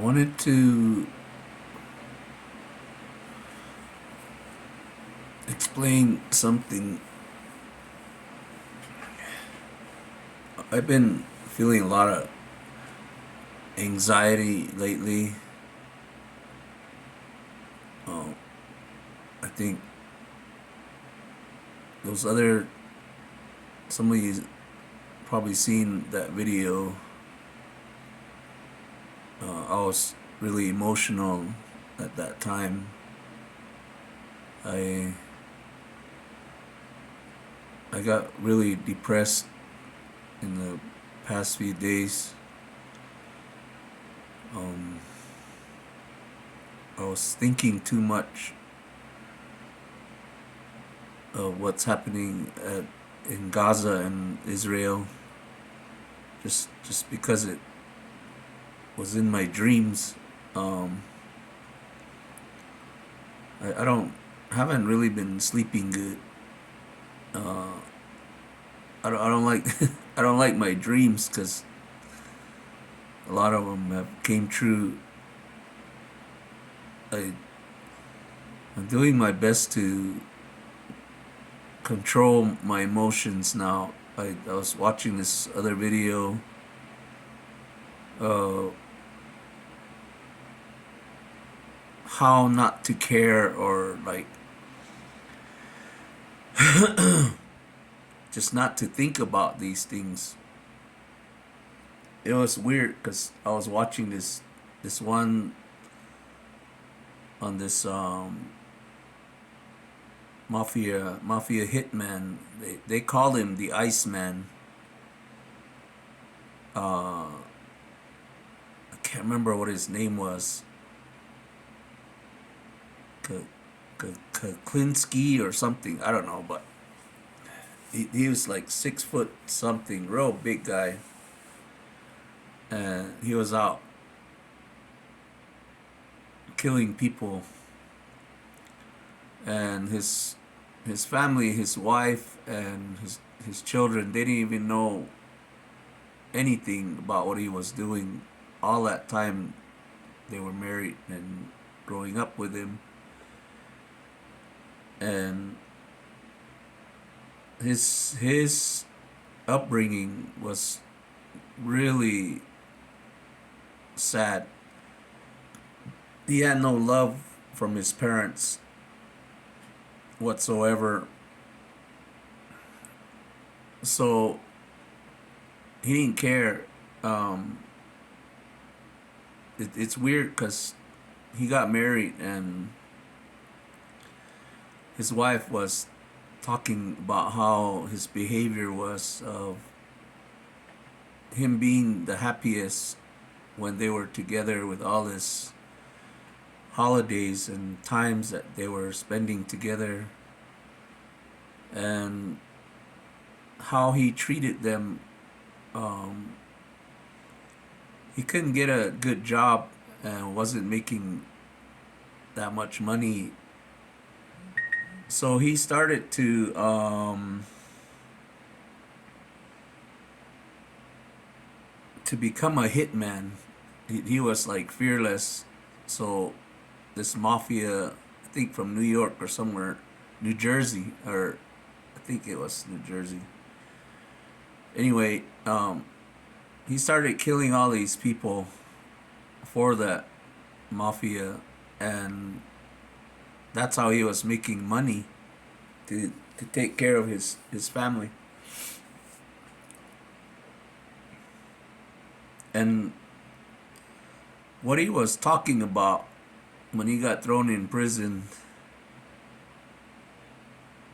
wanted to explain something. I've been feeling a lot of anxiety lately. Um, I think those other some of you probably seen that video. I was really emotional at that time. I I got really depressed in the past few days. Um, I was thinking too much of what's happening in Gaza and Israel, just because it was in my dreams. Um, I don't haven't really been sleeping good. Uh, I don't like I don't like my dreams because a lot of them have came true. I, I'm doing my best to control my emotions now. I was watching this other video. Uh, how not to care or like just not to think about these things. It was weird because I was watching this one on this mafia hitman. They called him the Iceman. I can't remember what his name was. Kuklinski or something. I don't know, but he was like 6 foot something, real big guy, and he was out killing people. And his family, his wife, and his children, they didn't even know anything about what he was doing. All that time they were married and growing up with him, and his upbringing was really sad. He had no love from his parents whatsoever. So he didn't care. Um, it's weird because he got married and his wife was talking about how his behavior was of him being the happiest when they were together with all his holidays and times that they were spending together, and how he treated them. um, he couldn't get a good job and wasn't making that much money, so he started to become a hitman. He was like fearless. So this mafia, I think from New York or somewhere, New Jersey, or I think it was New Jersey. Anyway, he started killing all these people for that mafia, and that's how he was making money to take care of his family. And what he was talking about when he got thrown in prison,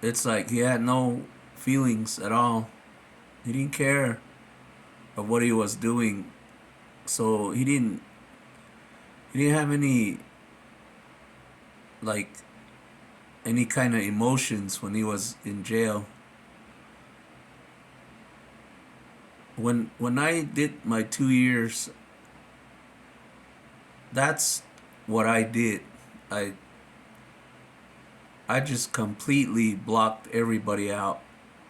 it's like he had no feelings at all. He didn't care of what he was doing, so he didn't have any like any kind of emotions when he was in jail. When I did my 2 years, that's what I did. I I just completely blocked everybody out.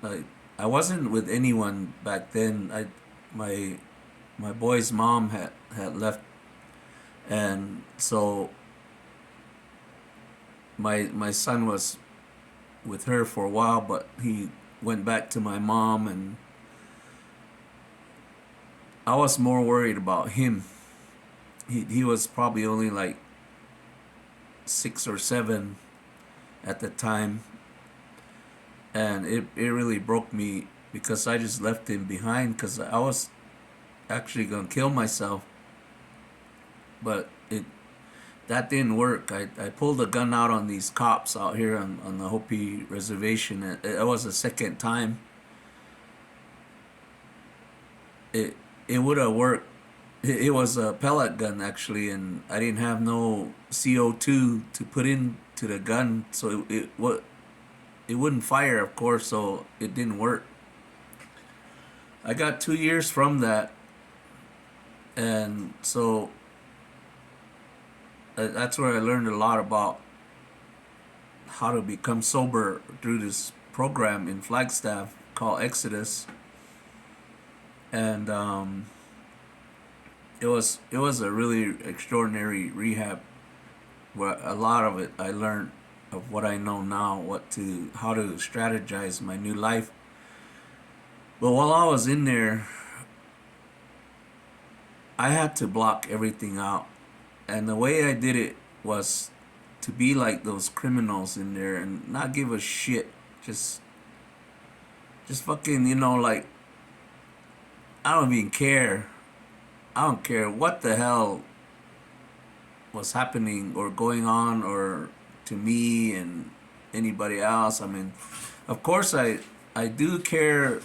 Like, I wasn't with anyone back then. My my boy's mom had left And so my son was with her for a while, but he went back to my mom, and I was more worried about him. He was probably only like 6 or 7 at the time, and it really broke me because I just left him behind because I was actually gonna kill myself, but it that didn't work. I pulled a gun out on these cops out here on the Hopi reservation. It was the second time. It would have worked. It was a pellet gun actually, and I didn't have no CO2 to put into the gun, so it wouldn't fire, of course, so it didn't work. I got 2 years from that, and so that's where I learned a lot about how to become sober through this program in Flagstaff called Exodus, and it was a really extraordinary rehab where a lot of it I learned of what I know now, how to strategize my new life. But while I was in there, I had to block everything out, and the way I did it was to be like those criminals in there and not give a shit. Just fucking, like, I don't even care. I don't care what the hell was happening or going on or to me and anybody else. I mean, of course I do care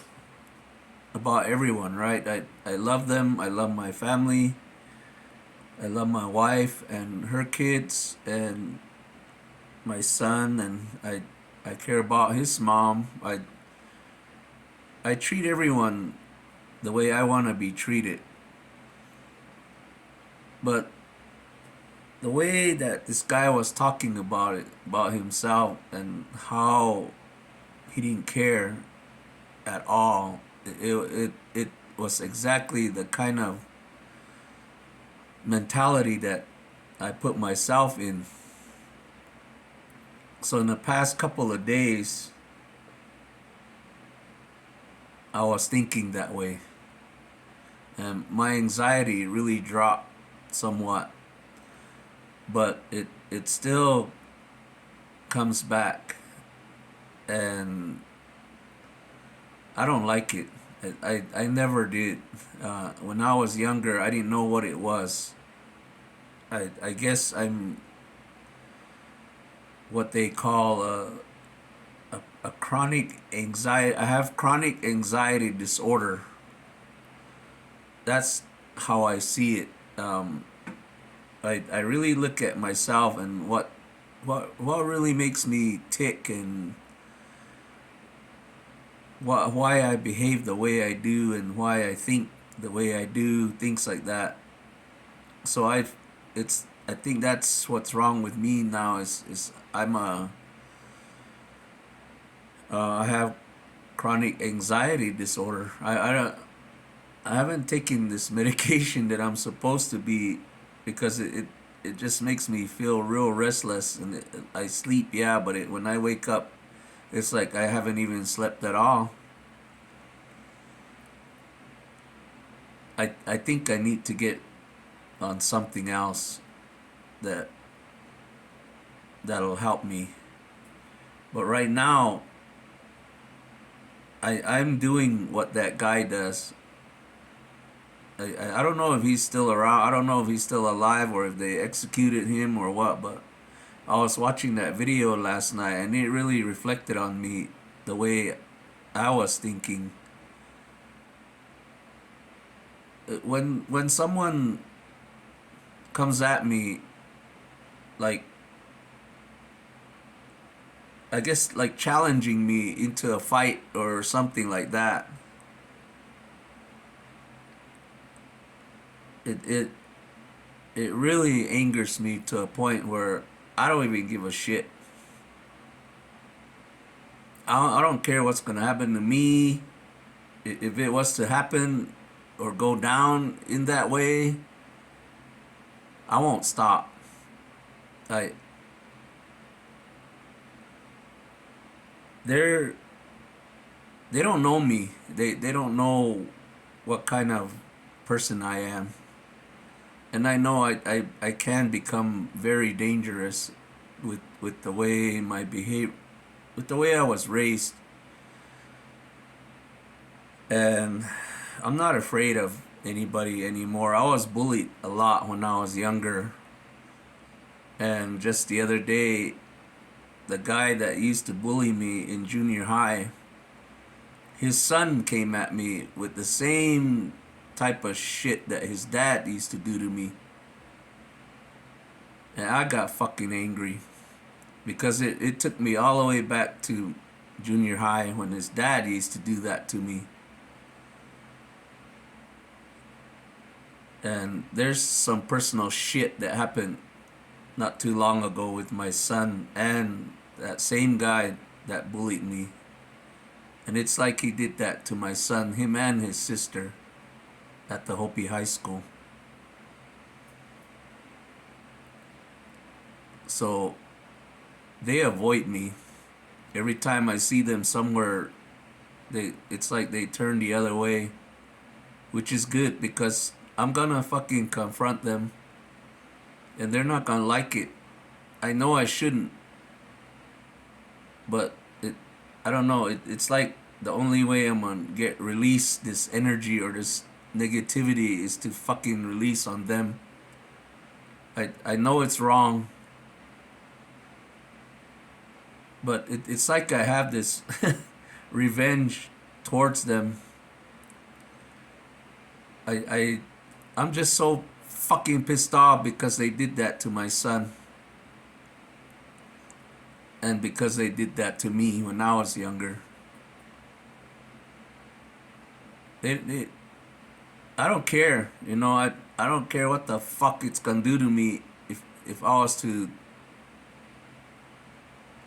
about everyone, right? I love them. I love my family. I love my wife and her kids and my son, and I care about his mom. I treat everyone the way I want to be treated. But the way that this guy was talking about himself and how he didn't care at all, it was exactly the kind of mentality that I put myself in. So in the past couple of days, I was thinking that way, and my anxiety really dropped somewhat, but it still comes back, and I don't like it. I never did. When I was younger, I didn't know what it was. I guess I'm what they call a chronic anxiety. I have chronic anxiety disorder. That's how I see it. I really look at myself and what really makes me tick, and why I behave the way I do, and why I think the way I do, things like that. So I think that's what's wrong with me now is I have chronic anxiety disorder. I haven't taken this medication that I'm supposed to be, because it just makes me feel real restless, and I sleep, yeah, but when I wake up, it's like I haven't even slept at all. I think I need to get on something else that that'll help me. But right now, I'm doing what that guy does. I don't know if he's still around. I don't know if he's still alive or if they executed him or what, but I was watching that video last night, and it really reflected on me the way I was thinking. When someone comes at me, like, I guess like challenging me into a fight or something like that, it it it really angers me to a point where I don't even give a shit. I don't care what's gonna happen to me. If it was to happen or go down in that way, I won't stop. I they're they don't know me. They don't know what kind of person I am. And I know I can become very dangerous with the way my behavior, with the way I was raised. And I'm not afraid of anybody anymore. I was bullied a lot when I was younger. And just the other day, the guy that used to bully me in junior high, his son came at me with the same type of shit that his dad used to do to me. And I got fucking angry because it took me all the way back to junior high when his dad used to do that to me. And there's some personal shit that happened not too long ago with my son and that same guy that bullied me. And it's like he did that to my son, him and his sister, at the Hopi High School. So they avoid me. Every time I see them somewhere, it's like they turn the other way, which is good because I'm gonna fucking confront them and they're not gonna like it. I know I shouldn't, but I don't know. It's like the only way I'm gonna get release this energy or this negativity is to fucking release on them. I know it's wrong, but it's like I have this revenge towards them. I I'm just so fucking pissed off because they did that to my son. And because they did that to me when I was younger. They I don't care, you know, I don't care what the fuck it's gonna do to me if I was to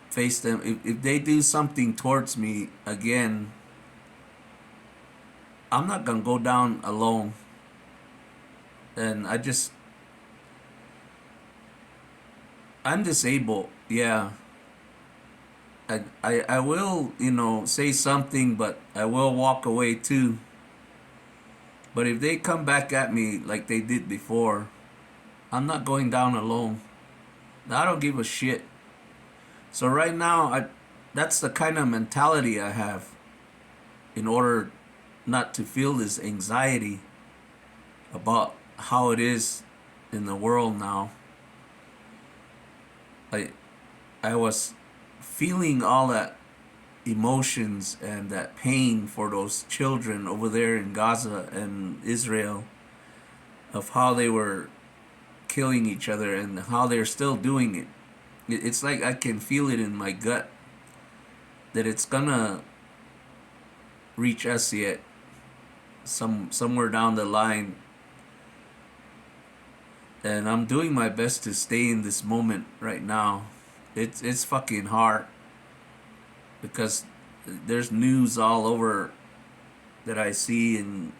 face them. If they do something towards me again, I'm not gonna go down alone. And I'm disabled, yeah. I will, you know, say something, but I will walk away too. But if they come back at me like they did before, I'm not going down alone. I don't give a shit. So right now, that's the kind of mentality I have in order not to feel this anxiety about how it is in the world now. I I was feeling all that emotions and that pain for those children over there in Gaza and Israel of how they were killing each other and how they're still doing it. It's like I can feel it in my gut that it's gonna reach us yet somewhere down the line. And I'm doing my best to stay in this moment right now. It's fucking hard because there's news all over that I see, and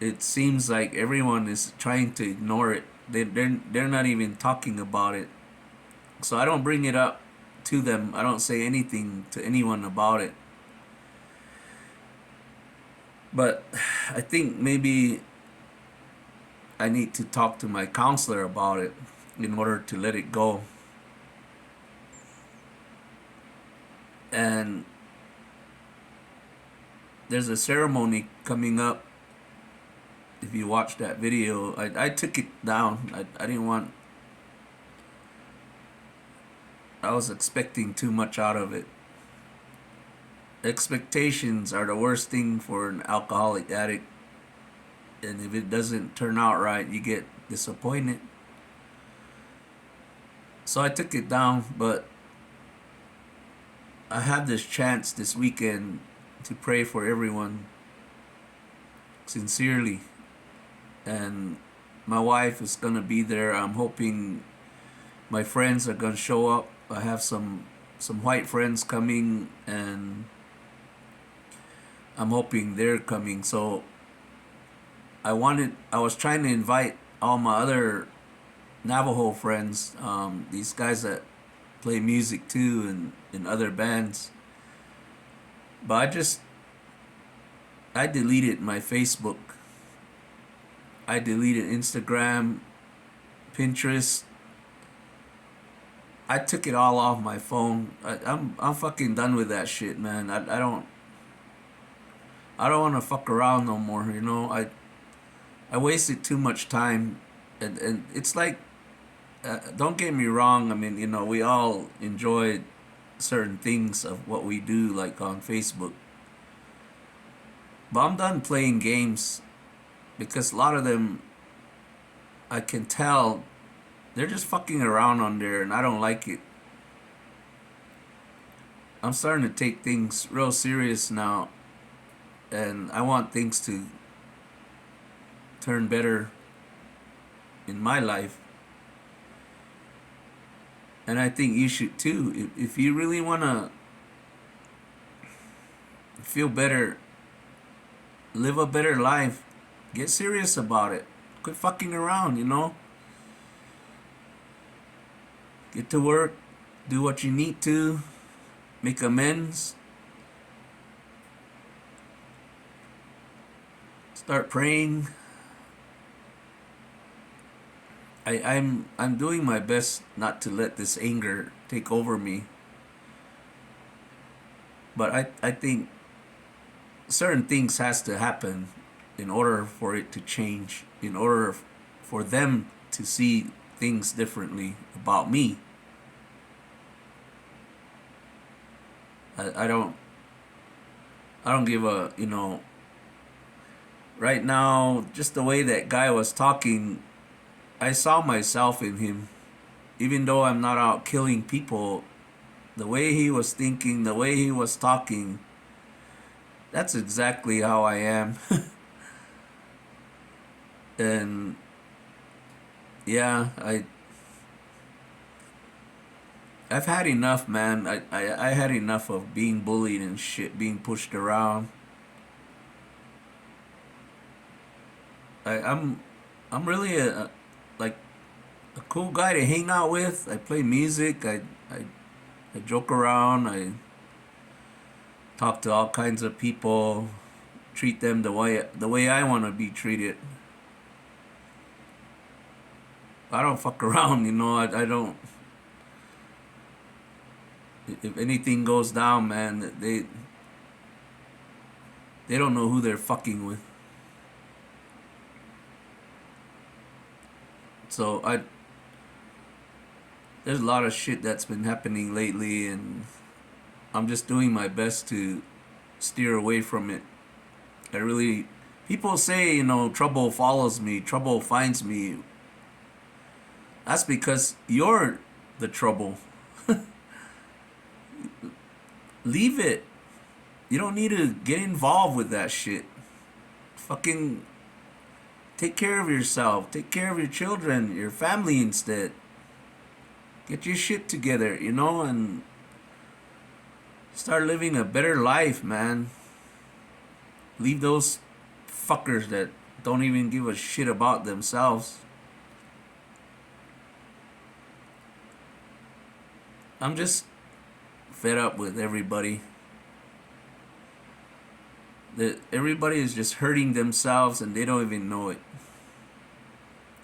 it seems like everyone is trying to ignore it. They're not even talking about it. So I don't bring it up to them. I don't say anything to anyone about it. But I think maybe I need to talk to my counselor about it in order to let it go. And there's a ceremony coming up. If you watch that video, I took it down. I didn't want. I was expecting too much out of it. Expectations are the worst thing for an alcoholic addict. And if it doesn't turn out right, you get disappointed. So I took it down, but I had this chance this weekend to pray for everyone sincerely. And my wife is gonna be there. I'm hoping my friends are gonna show up. I have some white friends coming, and I'm hoping they're coming. So I was trying to invite all my other Navajo friends, these guys that play music too and in other bands. But I deleted my Facebook. I deleted Instagram, Pinterest. I took it all off my phone. I'm fucking done with that shit, man. I don't want to fuck around no more. You know, I wasted too much time, and it's like, don't get me wrong. I mean, you know, we all enjoy certain things of what we do, like on Facebook. But I'm done playing games because a lot of them, I can tell, they're just fucking around on there, and I don't like it. I'm starting to take things real serious now, and I want things to turn better in my life. And I think you should too. If you really want to feel better, live a better life, get serious about it. Quit fucking around, you know? Get to work, do what you need to, make amends, start praying. I'm doing my best not to let this anger take over me. But I think certain things has to happen in order for it to change, in order for them to see things differently about me. I don't give a, you know, right now, just the way that guy was talking, I saw myself in him. Even though I'm not out killing people, the way he was thinking, the way he was talking, that's exactly how I am. And yeah, I've had enough, man. I had enough of being bullied and shit, being pushed around. I'm really like a cool guy to hang out with. I play music. I joke around. I talk to all kinds of people. Treat them the way I want to be treated. I don't fuck around, you know. I don't. If anything goes down, man, they don't know who they're fucking with. So there's a lot of shit that's been happening lately, and I'm just doing my best to steer away from it. I really, people say, you know, trouble follows me, trouble finds me. That's because you're the trouble. Leave it. You don't need to get involved with that shit. Fucking take care of yourself. Take care of your children, your family instead. Get your shit together, you know, and start living a better life, man. Leave those fuckers that don't even give a shit about themselves. I'm just fed up with everybody. Everybody is just hurting themselves and they don't even know it.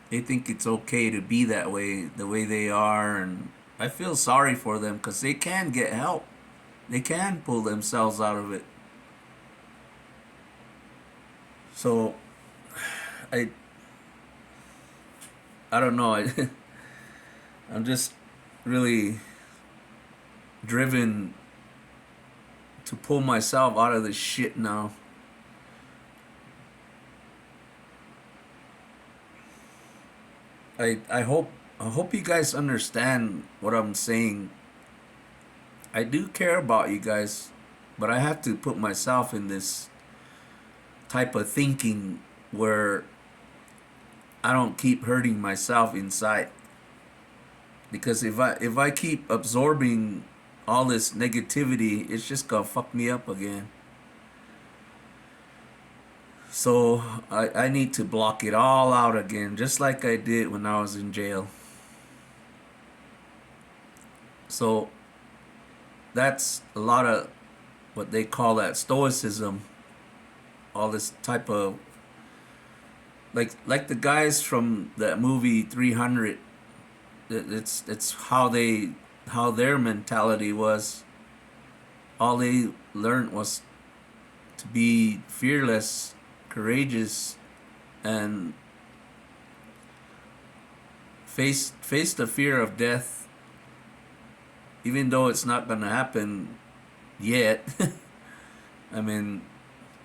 They think it's okay to be that way, the way they are, and I feel sorry for them because they can get help. They can pull themselves out of it. So, I I don't know. I'm just really driven to pull myself out of this shit now. I hope you guys understand what I'm saying. I do care about you guys, but I have to put myself in this type of thinking where I don't keep hurting myself inside. Because if I keep absorbing all this negativity, it's just gonna fuck me up again. So I need to block it all out again, just like I did when I was in jail. So that's a lot of what they call that stoicism, all this type of like the guys from that movie 300. It's how their mentality was. All they learned was to be fearless, courageous, and face the fear of death, even though it's not gonna happen yet. I mean,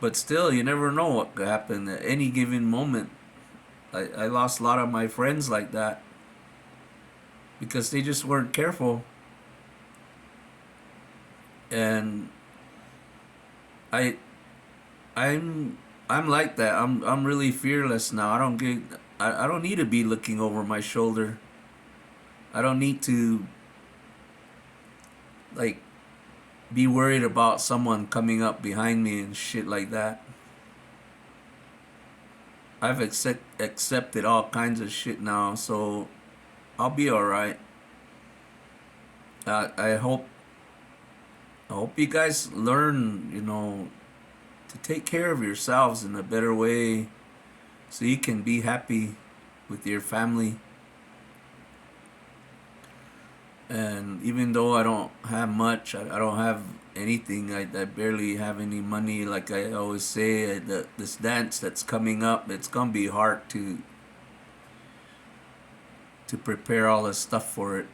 but still, you never know what could happen at any given moment. I lost a lot of my friends like that because they just weren't careful. And I I'm I'm like that. I'm really fearless now. I don't need to be looking over my shoulder. I don't need to like be worried about someone coming up behind me and shit like that. I've accepted all kinds of shit now, so I'll be all right. I hope you guys learn, to take care of yourselves in a better way, so you can be happy with your family. And even though I don't have much, I don't have anything. I barely have any money. Like I always say, this dance that's coming up, it's gonna be hard to prepare all this stuff for it.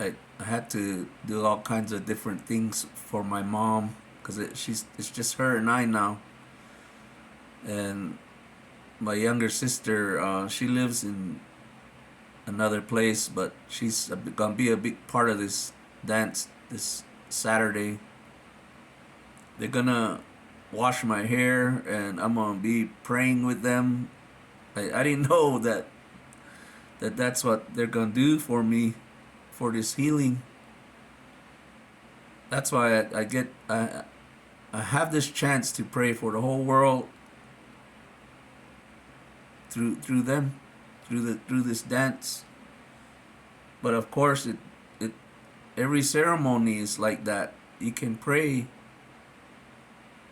I had to do all kinds of different things for my mom because it's just her and I now. And my younger sister, she lives in another place, but she's gonna be a big part of this dance this Saturday. They're gonna wash my hair, and I'm gonna be praying with them. I didn't know that's what they're gonna do for me for this healing. That's why I have this chance to pray for the whole world through them, through this dance. But of course, it every ceremony is like that. You can pray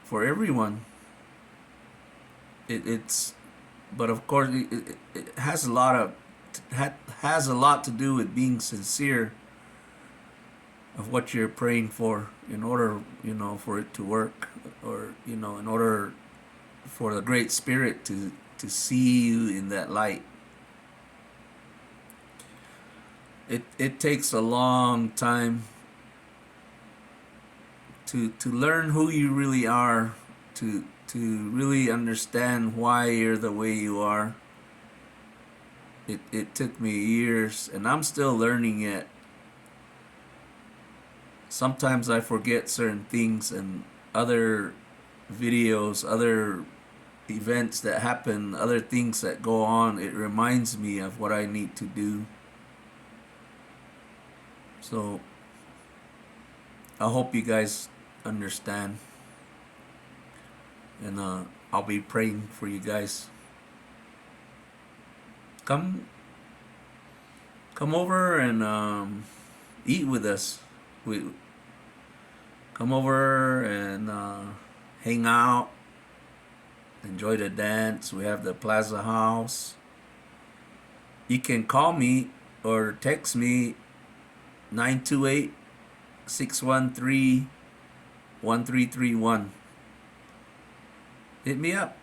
for everyone. It's but of course it has a lot of has a lot to do with being sincere of what you're praying for in order for it to work, or in order for the Great Spirit to see you in that light. It takes a long time to learn who you really are, to really understand why you're the way you are. It took me years, and I'm still learning it. Sometimes I forget certain things, and other videos, other events that happen, other things that go on, it reminds me of what I need to do. So I hope you guys understand, and I'll be praying for you guys. Come over and eat with us. We come over and hang out, enjoy the dance. We have the Plaza House. You can call me or text me 928-613-1331. Hit me up.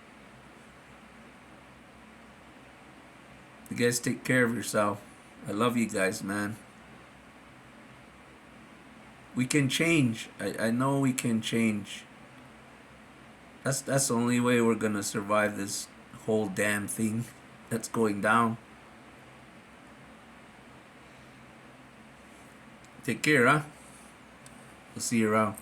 You guys take care of yourself. I love you guys, man. We can change. I know we can change. That's the only way we're gonna survive this whole damn thing that's going down. Take care, huh? We'll see you around.